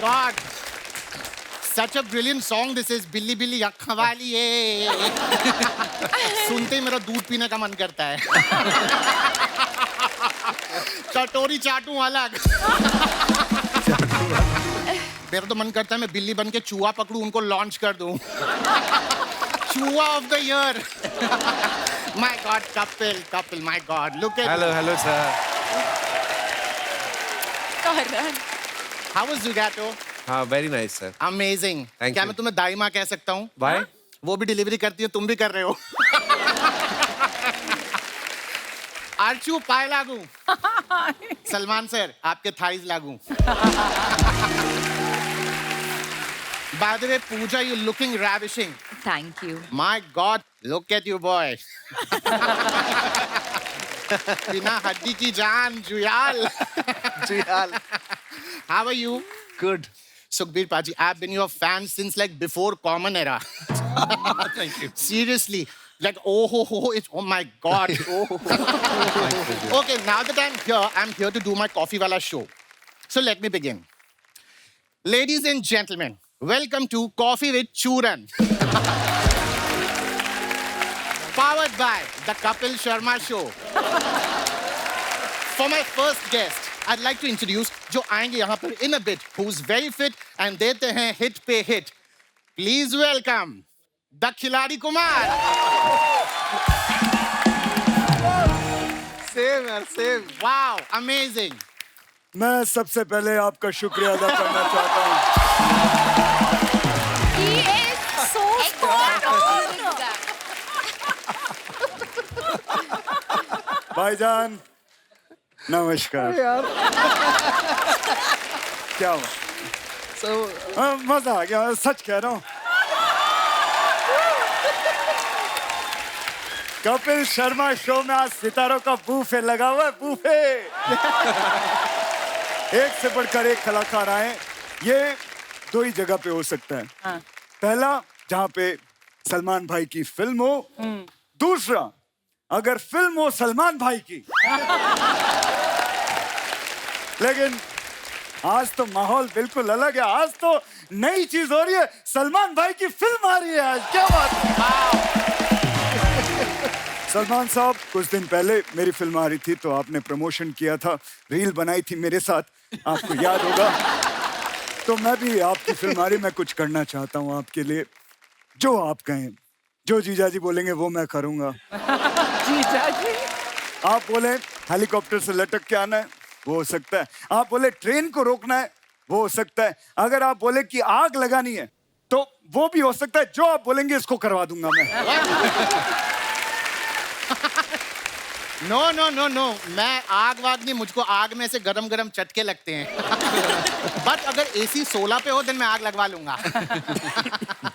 God, such a brilliant song this is. बिल्ली बिल्ली अक्खा वाली है. सुनते ही मेरा दूध पीने का मन करता है. कटोरी चाटूं अलग. मेरा तो मन करता है मैं बिल्ली बन के चूहा पकड़ूं, उनको लॉन्च कर दूं. चूहा of the year. My God, couple, my God, look at. Hello, sir. Karan. How was Zugato? हाँ, very nice, sir. Amazing. Thank क्या you. मैं तुम्हें दाई माँ कह सकता हूँ? Why? वो भी डिलीवरी करती है, तुम भी कर रहे हो. आर्चू पाए लागू. सलमान सर, आपके थाइज लागू. By the way, Pooja, you're looking ravishing. Thank you. My God, look at you, boy. बिना हड्डी की जान, Juyal. Jiyal. How are you? Good. Sukhbir Paji, I've been your fan since like before Common Era. Thank you. Seriously. Like, oh my God. Oh. Okay, now that I'm here to do my Coffee Wala show. So let me begin. Ladies and gentlemen, welcome to Coffee with Churan. Powered by the Kapil Sharma Show. For my first guest, I'd like to introduce जो आएंगे यहाँ पर in a bit, who's very fit and देते हैं hit पे hit. Please welcome the खिलाड़ी Kumar. Same. Wow, amazing. मैं सबसे पहले आपका शुक्रिया अदा करना चाहता हूँ. He is so spot on. भाईजान नमस्कार. क्या हुआ? मजा आ गया, सच कह रहा हूँ. कपिल शर्मा शो में आज सितारों का बूफे लगा हुआ है. बूफे. एक से बढ़कर एक कलाकार आए. ये दो ही जगह पे हो सकता है. पहला जहाँ पे सलमान भाई की फिल्म हो. दूसरा अगर फिल्म हो सलमान भाई की. लेकिन आज तो माहौल बिल्कुल अलग है. आज तो नई चीज हो रही है. सलमान भाई की फिल्म आ रही है आज. क्या बात है. सलमान साहब, कुछ दिन पहले मेरी फिल्म आ रही थी तो आपने प्रमोशन किया था, रील बनाई थी मेरे साथ, आपको याद होगा. तो मैं भी आपकी फिल्म आ रही, मैं कुछ करना चाहता हूँ आपके लिए. जो आप कहें, जो जीजा जी बोलेंगे वो मैं करूँगा. जीजा जी. आप बोले हेलीकॉप्टर से लटक के आना है, वो हो सकता है. आप बोले ट्रेन को रोकना है, वो हो सकता है. अगर आप बोले कि आग लगानी है तो वो भी हो सकता है. जो आप बोलेंगे इसको करवा दूंगा मैं. No. मैं आग वाग नहीं, मुझको आग में से गरम चटके लगते हैं. बट अगर AC 16 पे हो तो मैं आग लगवा लूंगा.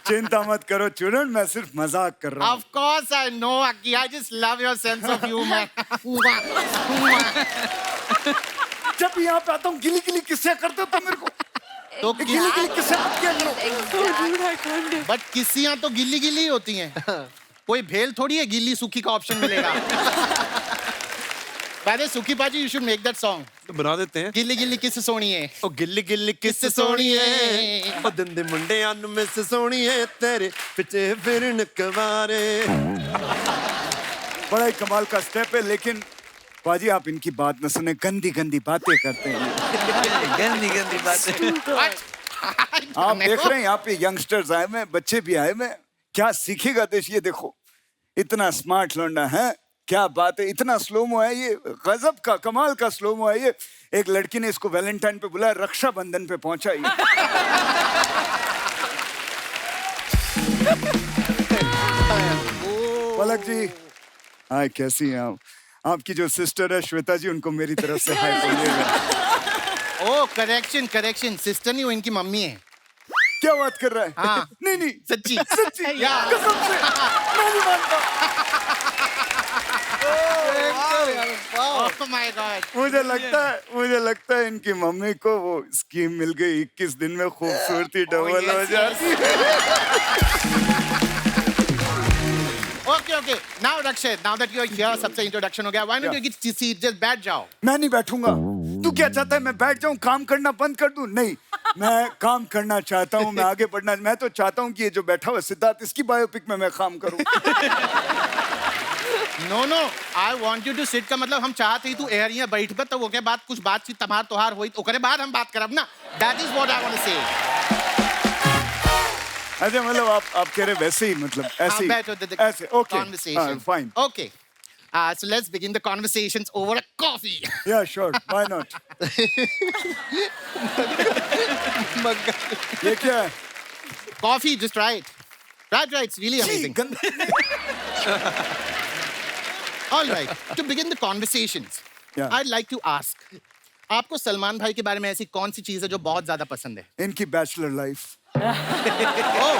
चिंता मत करो चूरन, मैं सिर्फ मजाक कर रहा हूँ. Of course I know, Aki. I just love your sense of humor. जब भी यहाँ पे आता हूँ गिली गिली किस्से करते हो तो मेरे को तो गिली गिली किस्से मत किया करो. बट किस्सियां तो गिल्ली गिल्ली होती हैं. कोई भेल थोड़ी है गिल्ली सूखी का ऑप्शन मिलेगा. पहले सुखी पाजी, you should make that song. तो बना देते हैं. गिल्ली गिल्ली किस सोनी है. ओ गिल्ली किस सोनी है. ओ दंदे मुंडे अन में से सोनी है तेरे पिछे फिरन कवारे. बड़ा ही कमाल का स्टेप है. लेकिन पाजी आप इनकी बात न सुने, गंदी बातें करते हैं. गंदी बात. आप देख रहे हैं यहाँ पे यंगस्टर्स आए हुए, बच्चे भी आए हुए. क्या सीखेगा देश. ये देखो इतना स्मार्ट लौंडा है. क्या बात है. इतना स्लोमो है ये, गजब का कमाल का स्लोमो है ये. एक लड़की ने इसको वैलेंटाइन पे बुलाया, रक्षाबंधन पे पहुंचा ये. पलक जी, हाय, कैसी हैं आप. आपकी जो सिस्टर है श्वेता जी, उनको मेरी तरफ से हाय बोलिएगा. ओ करेक्शन, सिस्टर नहीं, वो इनकी मम्मी है. क्या बात कर रहा है. हाँ. नहीं सच्ची. या. कसम से मैं नहीं मानता. Oh my God. मुझे लगता है इनकी मम्मी को वो स्कीम मिल गई. 21 दिन में खूबसूरती डबल हो जाती है. Okay. Now Rakshit, now that you're here, सबसे introduction हो गया. Why don't you get seat, just बैठ जाओ. मैं नहीं बैठूंगा. तू क्या चाहता है मैं बैठ जाऊं, काम करना बंद कर दूं? नहीं. मैं काम करना चाहता हूँ, मैं आगे बढ़ना, मैं तो चाहता हूँ कि ये जो बैठा हुआ सिद्धार्थ, इसकी बायोपिक में मैं काम करूँ। No no, I want you to sit का मतलब हम चाहते ही तू एरिया बैठ पर तो वो के बाद कुछ बातचीत तमार तोहार होई ओकरे बाद हम बात करब ना। That is what I want to say. अच्छा मतलब आप कह रहे वैसे ही, मतलब ऐसे ही, ऐसे, okay, conversation. Fine, Okay. So let's begin the conversations over a coffee. या श्योर, व्हाई नॉट। ये क्या है? Coffee, just try it. Right, it's really amazing. All right, to begin the conversations, Yeah. I'd like to ask, आपको सलमान भाई के बारे में ऐसी कौन सी चीज है जो बहुत ज्यादा पसंद है? इनकी बैचलर लाइफ। Oh,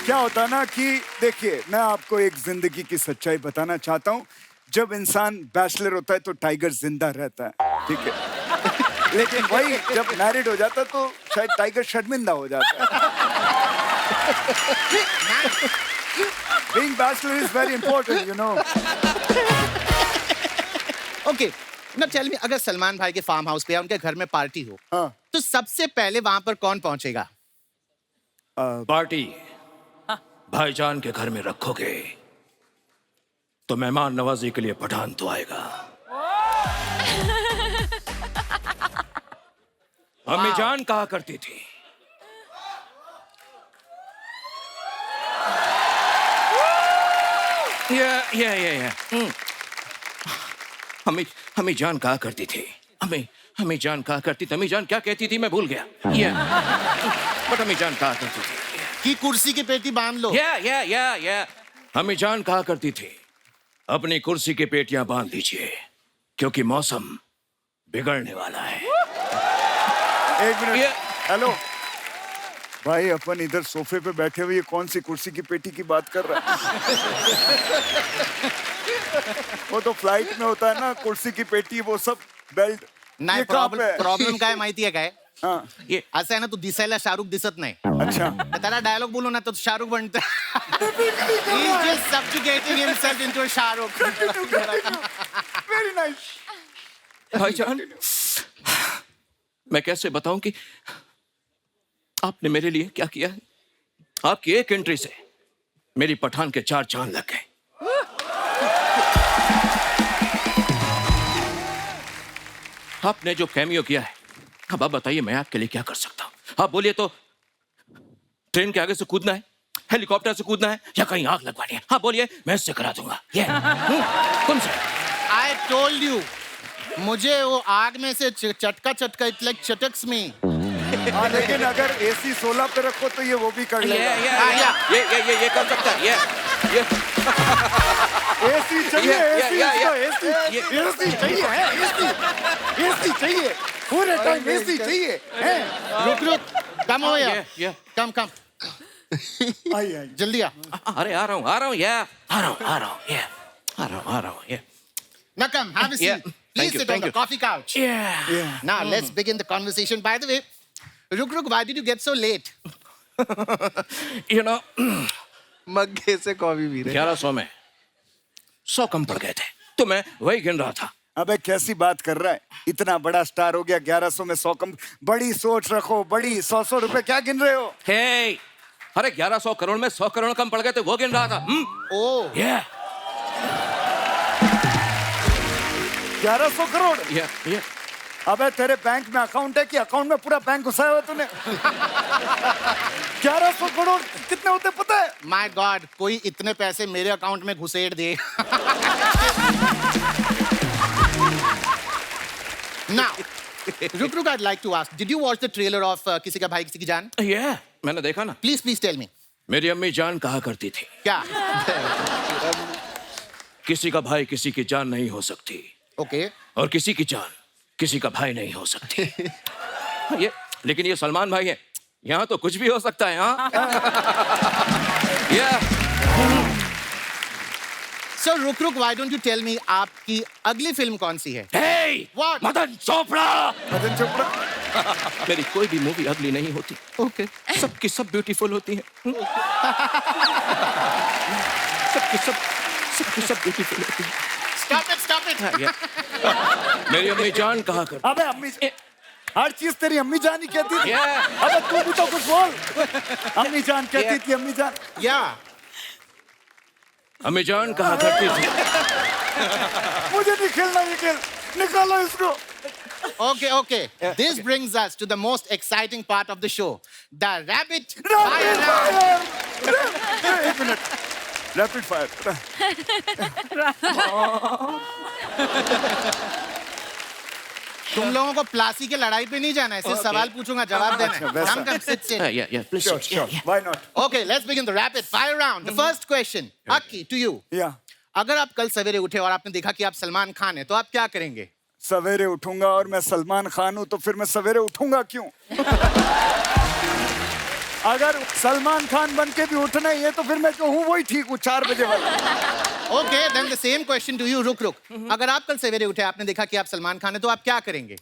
क्या होता ना कि देखिए, मैं आपको एक जिंदगी की सच्चाई बताना चाहता हूँ। जब इंसान बैचलर होता है तो टाइगर जिंदा रहता है, ठीक है, लेकिन वही जब मैरिड हो जाता है तो शायद टाइगर शर्मिंदा हो जाता है। Being bachelor is very important, you know. okay. Now tell me, अगर सलमान भाई के फार्म हाउस पे या उनके घर में पार्टी हो, हाँ, तो सबसे पहले वहां पर कौन पहुंचेगा? पार्टी भाईजान के घर में रखोगे तो मेहमान नवाजी के लिए पठान तो आएगा। अम्मी जान कहा करती थी, अम्मी जान कहा करती थी, अम्मी जान कहा करती थी, अम्मी जान क्या कहती थी मैं भूल गया। बट अम्मी जान कहा करती थी कि कुर्सी की पेटी बांध लो। अम्मी जान कहा करती थी, अपनी कुर्सी की पेटियां बांध लीजिए क्योंकि मौसम बिगड़ने वाला है। एक मिनट, हेलो भाई, अपन इधर सोफे पे बैठे हुए, ये कौन सी कुर्सी की पेटी की बात कर रहा है? वो तो फ्लाइट में होता है ना, कुर्सी की पेटी, वो सब बेल्ट। नाही, प्रॉब्लेम काय माहितीये काय? हाँ, ये असं आहे ना, तू दिसायला शाहरुख दिसत नाही, अच्छा, तर त्याला डायलॉग बोलू ना तो शाहरुख बनतो। He's just subjugating himself into a Shahrukh. Very nice. भाईजान, मैं कैसे बताऊं कि आपने मेरे लिए क्या किया है? आपकी एक एंट्री से मेरी पठान के 4 चांद लग गए। आपने जो कैमियो किया है, अब आप बताइए मैं आपके लिए क्या कर सकता हूं? आप बोलिए तो ट्रेन के आगे से कूदना है, हेलीकॉप्टर से कूदना है, या कहीं आग लगवानी है? हाँ बोलिए, मैं इससे करा दूंगा। ये कौन सा? I told you, मुझे वो आग में से चटका इट लाइक चटक्स में। हाँ, लेकिन अगर AC 16 पे रखो तो ये वो भी कर लेगा। ये कर सकता है। ये AC चाहिए, AC चाहिए, AC चाहिए, पूरे टाइम AC चाहिए। रुक, कम हो या कम आइए, जल्दी आ। अरे आ रहा हूँ। Now come, have a seat. Yeah. Please Thank you, sit on thank the you. coffee couch. Yeah. Now let's begin the conversation. By the way, Ruk, why did you get so late? You know, मग्गे से coffee P रहे। 1100 में 100 कम पड़ गए थे, तो मैं वही गिन रहा था। अबे कैसी बात कर रहा है? इतना बड़ा स्टार हो गया, 1100 में 100 कम। बड़ी सोच रखो, बड़ी 100 रुपए क्या गिन रहे हो? हे, अरे 1100 करोड़ में 100 करोड़ कम पड़ गए थे, वो गिन रहा था। Oh. 1100 करोड़? Yeah. अबे तेरे बैंक में अकाउंट है कि अकाउंट में पूरा बैंक घुसाया हुआ तूने? 1100 करोड़ कितने होते पता है? My God, कोई इतने पैसे मेरे अकाउंट में घुसेड़ दे। Now, Ruk, I'd like to ask, did you watch the trailer of किसी का भाई किसी की जान? Yeah, मैंने देखा ना। Please tell me. मेरी अम्मी जान कहा करती थी, क्या? किसी का भाई किसी की जान नहीं हो सकती, Okay. और किसी की जान किसी का भाई नहीं हो सकती। ये लेकिन ये सलमान भाई है, यहाँ तो कुछ भी हो सकता है। हाँ। Yeah. So Ruk, why don't you tell me आपकी अगली फिल्म कौन सी है? Hey, What? मदन चोपड़ा। मदन चोपड़ा? मेरी कोई भी मूवी अगली नहीं होती। Okay. सबकी सब ब्यूटीफुल होती है। सबकी सब ब्यूटीफुल होती है। Stop it. मेरी अम्मी जान कहा कर। अबे अम्मी हर चीज तेरी अम्मी जान ही कहती थी। Yeah. अबे तू भी तो कुछ बोल। अम्मी जान कहती थी, अम्मी जान। Yeah. अम्मी जान कहा करती थी। मुझे नहीं खेलना, ये खेल, निकालो इसको। Okay. This brings us to the most exciting part of the show. The rapid fire round. एक मिनट, रैपिड फायर। तुम लोगों को प्लासी के लड़ाई पे नहीं जाना है, सिर्फ सवाल पूछूंगा, जवाब देना है। वैसा। Come, sit. Yeah, please. Sure, sit. sure. Yeah. Why not? Okay, let's begin the rapid fire round. The first question, Aki, to you. Yeah. अगर आप कल सवेरे उठे और आपने देखा कि आप सलमान खान हैं, तो आप क्या करेंगे? सवेरे उठूंगा और मैं सलमान खान हूं, तो फिर मैं सवेरे उठूंगा क्यों? अगर सलमान खान बन के भी उठना ही है, तो फिर मैं जो हूं वही ठीक हूं, 4 बजे वाला। Okay, then the same question to you. रुक। अगर आप कल सवेरे उठे, आपने देखा कि आप सलमान खान हैं, तो आप क्या करेंगे?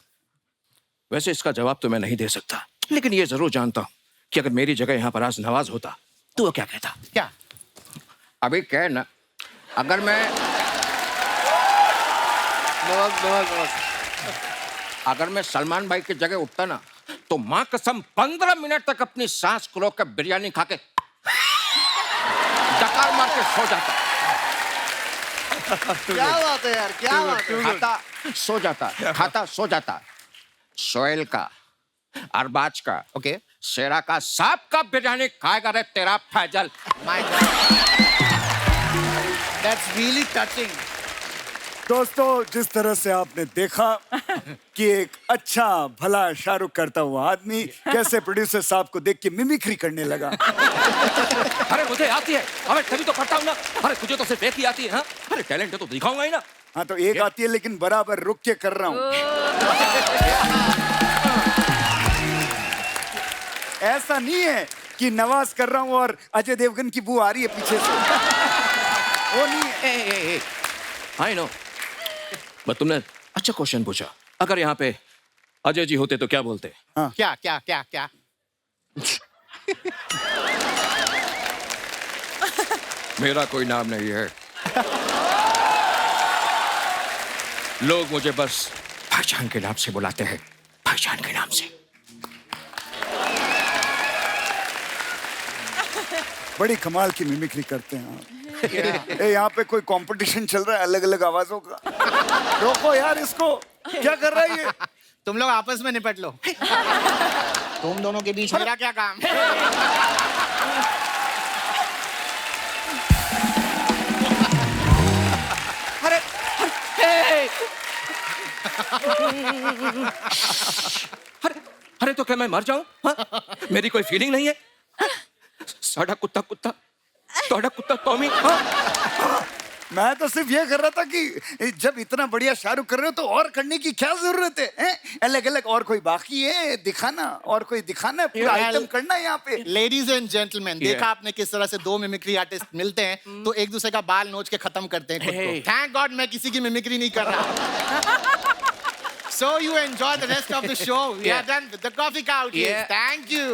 वैसे इसका जवाब तो मैं नहीं दे सकता, लेकिन ये जरूर जानता हूँ कि अगर मेरी जगह यहाँ पर आज नवाज होता तो वो क्या कहता। क्या? अभी क्या है ना, अगर मैं अगर मैं सलमान भाई की जगह उठता ना, तो माँ कसम 15 मिनट तक अपनी सांस को रोक के बिरयानी खा के डकार मार के सो जाता। क्या बात है यार, क्या बात है। खाता सो जाता, खाता सो जाता। सोहेल का, अरबाज का, Okay. शेरा का, सांप का बिरयानी खाएगा रे तेरा Faizal. My God. That's really touching. दोस्तों, जिस तरह से आपने देखा कि एक अच्छा भला शाहरुख करता हुआ आदमी कैसे प्रोड्यूसर साहब को देख के मिमिक्री करने लगा। अरे मुझे आती है, अरे तभी तो करता हूँ ना। अरे तुझे तो सिर्फ एक ही आती है। हाँ, अरे टैलेंट है तो दिखाऊंगा ही ना। हाँ, तो एक आती है, लेकिन बराबर रुक के कर रहा हूँ। ऐसा नहीं है कि नवाज कर रहा हूँ और अजय देवगन की बू आ रही है पीछे से। वो नहीं है। आई नो, बट तुमने अच्छा क्वेश्चन पूछा। अगर यहाँ पे अजय जी होते तो क्या बोलते? क्या? मेरा कोई नाम नहीं है, लोग मुझे बस भाईजान के नाम से बुलाते हैं, भाईजान के नाम से। बड़ी कमाल की मिमिक्री करते हैं आप। ए, यहाँ पे कोई कंपटीशन चल रहा है अलग अलग आवाजों का। रोको यार इसको, क्या कर रहा है ये? तुम लोग आपस में निपट लो। तुम दोनों के बीच मेरा क्या काम? अरे तो क्या मैं मर जाऊं? हाँ? मेरी कोई फीलिंग नहीं है? साडा कुत्ता तोड़ा कुत्ता टॉमी। हाँ? मैं तो सिर्फ ये कर रहा था कि जब इतना बढ़िया शाहरुख कर रहे हो तो और करने की क्या जरूरत है, हैं? अलग अलग और कोई बाकी है दिखाना, और कोई दिखाना है, पूरा आइटम करना है यहाँ पे। लेडीज एंड जेंटलमैन, देखा आपने किस तरह से दो मिमिक्री आर्टिस्ट मिलते हैं तो एक दूसरे का बाल नोच के खत्म करते हैं खुद को। थैंक गॉड मैं किसी की मिमिक्री नहीं कर रहा। So you enjoy the rest of the show. We are done with the coffee couch. Thank you.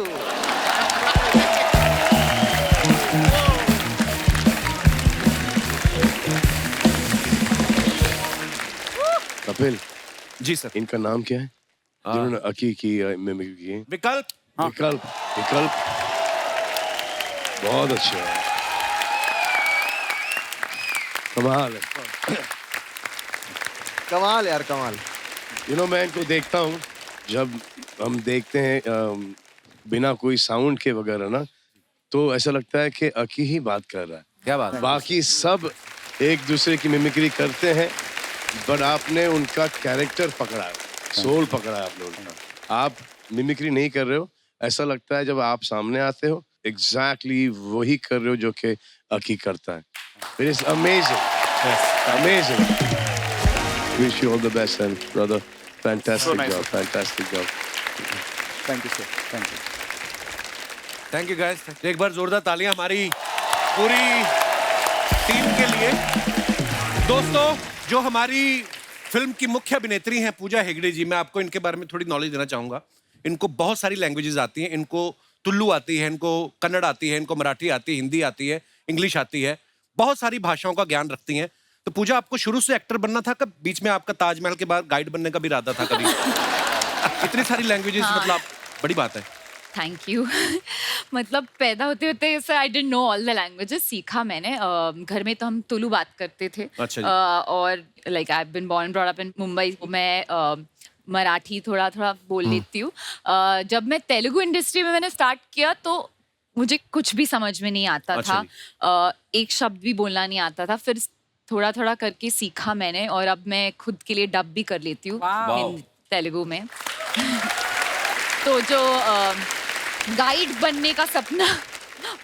Kapil ji sir. इनका नाम क्या है जिन्होंने अकी की मिमिक्री की है? विकल्प। विकल्प। विकल्प बहुत अच्छा है, कमाल है। कमाल यार, कमाल। मैं इनको देखता हूँ, जब हम देखते हैं बिना कोई साउंड के वगैरह ना, तो ऐसा लगता है कि अकी ही बात कर रहा है। क्या बात है। बाकी सब एक दूसरे की मिमिक्री करते हैं, बट आपने उनका कैरेक्टर पकड़ा है, सोल पकड़ा है आपने उनका। आप मिमिक्री नहीं कर रहे हो, ऐसा लगता है जब आप सामने आते हो एग्जैक्टली वही कर रहे हो जो कि अकी करता है। It is amazing, amazing. Wish you all the best and brother, fantastic job, fantastic job. Thank you sir, thank you. Thank you guys. एक बार जोरदार तालियां हमारी पूरी टीम के लिए। दोस्तों, जो हमारी फिल्म की मुख्य अभिनेत्री हैं पूजा हेगड़े जी, मैं आपको इनके बारे में थोड़ी नॉलेज देना चाहूंगा। इनको बहुत सारी लैंग्वेजेस आती हैं। इनको तुल्लू आती है, इनको कन्नड़ आती है, इनको मराठी आती है, हिंदी आती है, इंग्लिश आती है, बहुत सारी भाषाओं का ज्ञान रखती हैं। तो पूजा, आपको शुरू से एक्टर बनना था, कब बीच में आपका ताजमहल के बाद गाइड बनने का भी इरादा था कभी? इतनी सारी लैंग्वेजेस हाँ। मतलब बड़ी बात है। Thank you. मतलब पैदा होते होते sir I didn't know all the languages, सीखा मैंने। घर में तो हम तुलु बात करते थे। अच्छा जी। और like I have been born brought up in Mumbai. मैं मराठी थोड़ा थोड़ा बोल लेती हूँ। जब मैं तेलुगु इंडस्ट्री में मैंने स्टार्ट किया तो मुझे कुछ भी समझ में नहीं आता अच्छा था। एक शब्द भी बोलना नहीं आता था। फिर थोड़ा थोड़ा करके सीखा मैंने और अब मैं खुद के लिए डब भी कर लेती हूँ तेलुगु में। तो जो गाइड बनने का सपना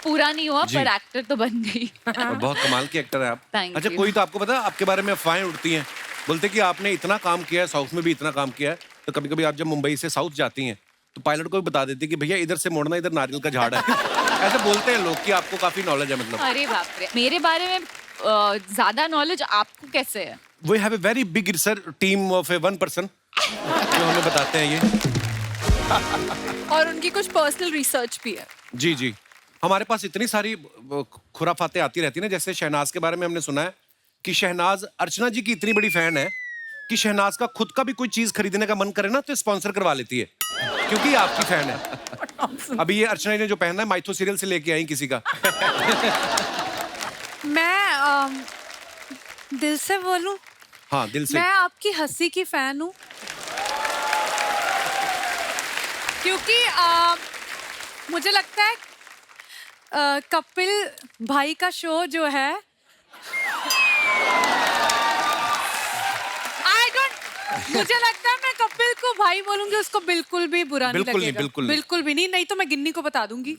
पूरा नहीं हुआ जी। पर एक्टर तो बन गई। और बहुत कमाल की एक्टर है आप। Thank अच्छा you. कोई तो आपको पता है आपके बारे में अफवाहें उड़ती हैं, बोलते कि आपने इतना काम किया है, साउथ में भी इतना काम किया है, तो कभी कभी आप जब मुंबई से साउथ जाती हैं तो पायलट को भी बता देती कि भैया इधर से मोड़ना, इधर नारियल का झाड़ है। ऐसे बोलते हैं लोग कि आपको काफी नॉलेज है मतलब। अरे बाप रे, मेरे बारे में ज्यादा नॉलेज आपको कैसे है? We have a very big research team of a one person जो हमें बताते हैं ये। और उनकी कुछ पर्सनल रिसर्च भी है। जी जी, हमारे पास इतनी सारी खुराफातें आती रहती हैं ना। जैसे शहनाज के बारे में हमने सुना है कि शहनाज अर्चना जी की इतनी बड़ी फैन है कि शहनाज का खुद का भी कोई चीज खरीदने का मन करे ना तो स्पॉन्सर करवा लेती है, क्योंकि ये आपकी फैन है। अभी ये अर्चना ने जो पहना है माइथो सीरियल से लेके आई किसी का। मैं दिल से बोलूं, हाँ दिल से। मैं आपकी हंसी की फैन हूँ, क्योंकि मुझे लगता है कपिल भाई का शो जो है, मुझे लगता है मैं कपिल को भाई बोलूंगी उसको बिल्कुल भी बुरा नहीं बिल्कुल नहीं, लगेगा। बिल्कुल नहीं। बिल्कुल भी नहीं, नहीं तो मैं गिन्नी को बता दूंगी।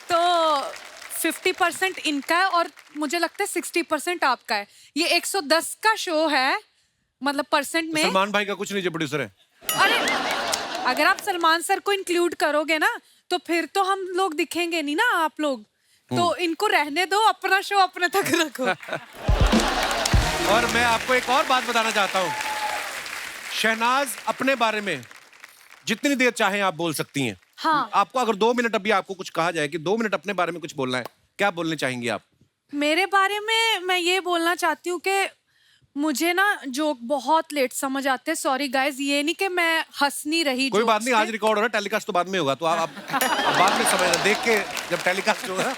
तो 50% इनका है और मुझे लगता है 60% आपका है। ये 110 का शो है, मतलब परसेंट में। सलमान भाई का कुछ नहीं जो प्रोड्यूसर है। अरे अगर आप सलमान सर को इंक्लूड करोगे ना तो फिर तो हम लोग दिखेंगे नहीं ना आप लोग। तो इनको रहने दो, अपना शो अपने तक रखो। और मैं आपको एक और बात बताना चाहता हूँ, शहनाज अपने बारे में जितनी देर चाहें आप बोल सकती हैं। हाँ। आपको अगर 2 मिनट अभी आपको कुछ कहा जाए कि 2 मिनट अपने बारे में कुछ बोलना है, क्या बोलने चाहेंगी आप? मेरे बारे में मैं ये बोलना चाहती हूँ कि मुझे ना जोक बहुत लेट समझ आते हैं। सॉरी गाइस, ये नहीं कि मैं हंस नहीं रही। कोई बात jokes नहीं, पे। आज रिकॉर्ड हो रहा है, टेलीकास्ट तो बाद में होगा, तो आप बाद में समझना, देख के जब टेलीकास्ट होगा।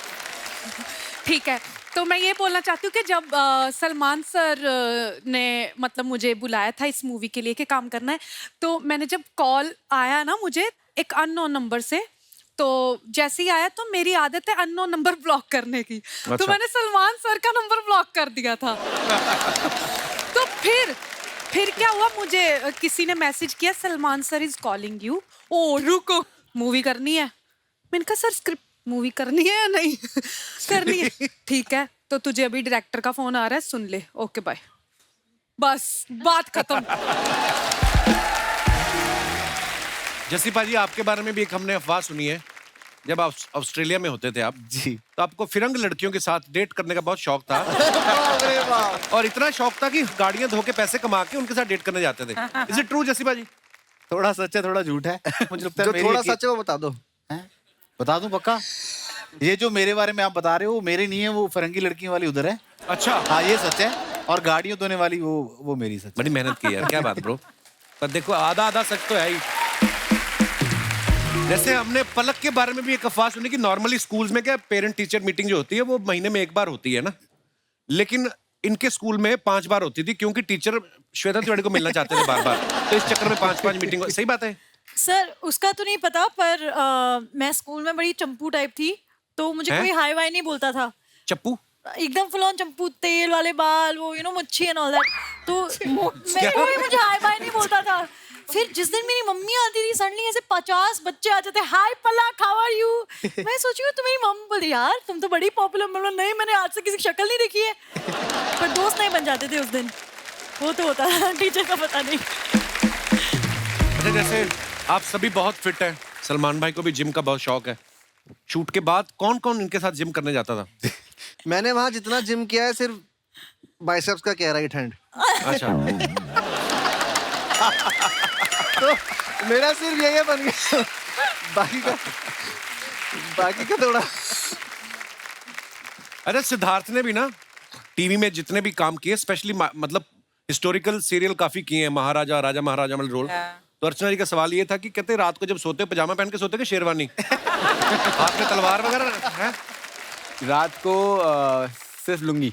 ठीक है, तो मैं ये बोलना चाहती हूँ कि जब सलमान सर ने मतलब मुझे बुलाया था इस मूवी के लिए कि काम करना है, तो मैंने जब कॉल आया ना मुझे एक अननोन नंबर से, तो जैसे ही आया तो मेरी आदत है अननोन नंबर ब्लॉक करने की। अच्छा। तो मैंने सलमान सर का नंबर ब्लॉक कर दिया था। तो फिर क्या हुआ, मुझे किसी ने मैसेज किया Salman sir is calling you. ओ रुको, मूवी करनी है। मैंने कहा सर स्क्रिप्ट मूवी करनी है या नहीं? करनी है। ठीक है, तो तुझे अभी डायरेक्टर का फोन आ रहा है, सुन ले। Okay bye. बस बात खत्म। जसीपा जी, आपके बारे में भी एक हमने अफवाह सुनी है, जब आप ऑस्ट्रेलिया में होते थे आप जी। तो आपको फिरंग लड़कियों के साथ डेट करने का बहुत शौक था। और इतना शौक था कि गाड़ियां धो के पैसे कमा के उनके साथ डेट करने जाते थे। इज इट ट्रू जसीपा जी? थोड़ा सच है थोड़ा झूठ है। मुझे लगता है जो मेरी थोड़ा एक- सच है वो बता दो। हैं? बता दूं पक्का? ये जो मेरे बारे में आप बता रहे हो वो मेरे नहीं है, वो फरंगी लड़कियों वाली उधर है। अच्छा, हाँ ये सच है, और गाड़ियों धोने वाली वो मेरी सच बड़ी मेहनत की यार, क्या बात ब्रो। पर देखो आधा आधा सच तो है ही। जैसे हमने पलक के बारे में भी एक अफवाह सुनी कि नॉर्मली स्कूल्स में क्या पेरेंट टीचर मीटिंग जो होती है वो महीने में 1 बार होती है ना, लेकिन इनके स्कूल में 5 बार होती थी क्योंकि टीचर श्वेता तिवारी को मिलना चाहते थे बार बार, तो इस चक्कर में 5-5 मीटिंग। सही बात है? सर उसका तो नहीं पता, पर मैं स्कूल में बड़ी चंपू टाइप थी, तो मुझे हैं? कोई हाई वाई नहीं बोलता था। चप्पू? एकदम फुल ऑन चंपू, तेल वाले बाल, वो मुच्छी एंड ऑल दैट। तो कोई मुझे हाई वाई नहीं बोलता था। फिर जिस दिन मेरी मम्मी आती थी, सडनली ऐसे 50 बच्चे आ जाते, हाय पलक हाउ आर यू। मैं सोची हूँ, तो मेरी मम्मी बोली यार तुम तो बड़ी पॉपुलर। मतलब नहीं, मैंने आज से किसी की शक्ल नहीं देखी है। पर दोस्त नहीं बन जाते थे उस दिन, वो तो होता है, टीचर का पता नहीं। अच्छा, जैसे आप सभी बहुत फिट हैं, सलमान भाई को भी जिम का बहुत शौक है। शूट के बाद कौन कौन इनके साथ जिम करने जाता था? मैंने वहां जितना जिम किया है सिर्फ बाइसेप्स का किया, राइट हैंड। अच्छा। तो मेरा सिर्फ यही बन गया, बाकी का थोड़ा। अरे सिद्धार्थ ने भी ना टीवी में जितने भी काम किए, स्पेशली मतलब हिस्टोरिकल सीरियल काफी किए हैं, महाराजा, राजा महाराजा वाले रोल। तो अर्चना जी का सवाल ये था कि कहते रात को जब सोते पजामा पहन के सोते कि शेरवानी? हाथ में तलवार वगैरह है? रात को सिर्फ लुंगी,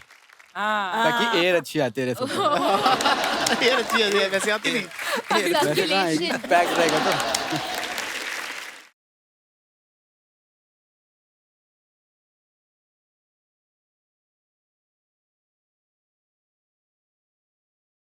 ताकि एयर अच्छी आती है। ये अच्छी है, वैसे आती नहीं। Circulation. पैक रहेगा तो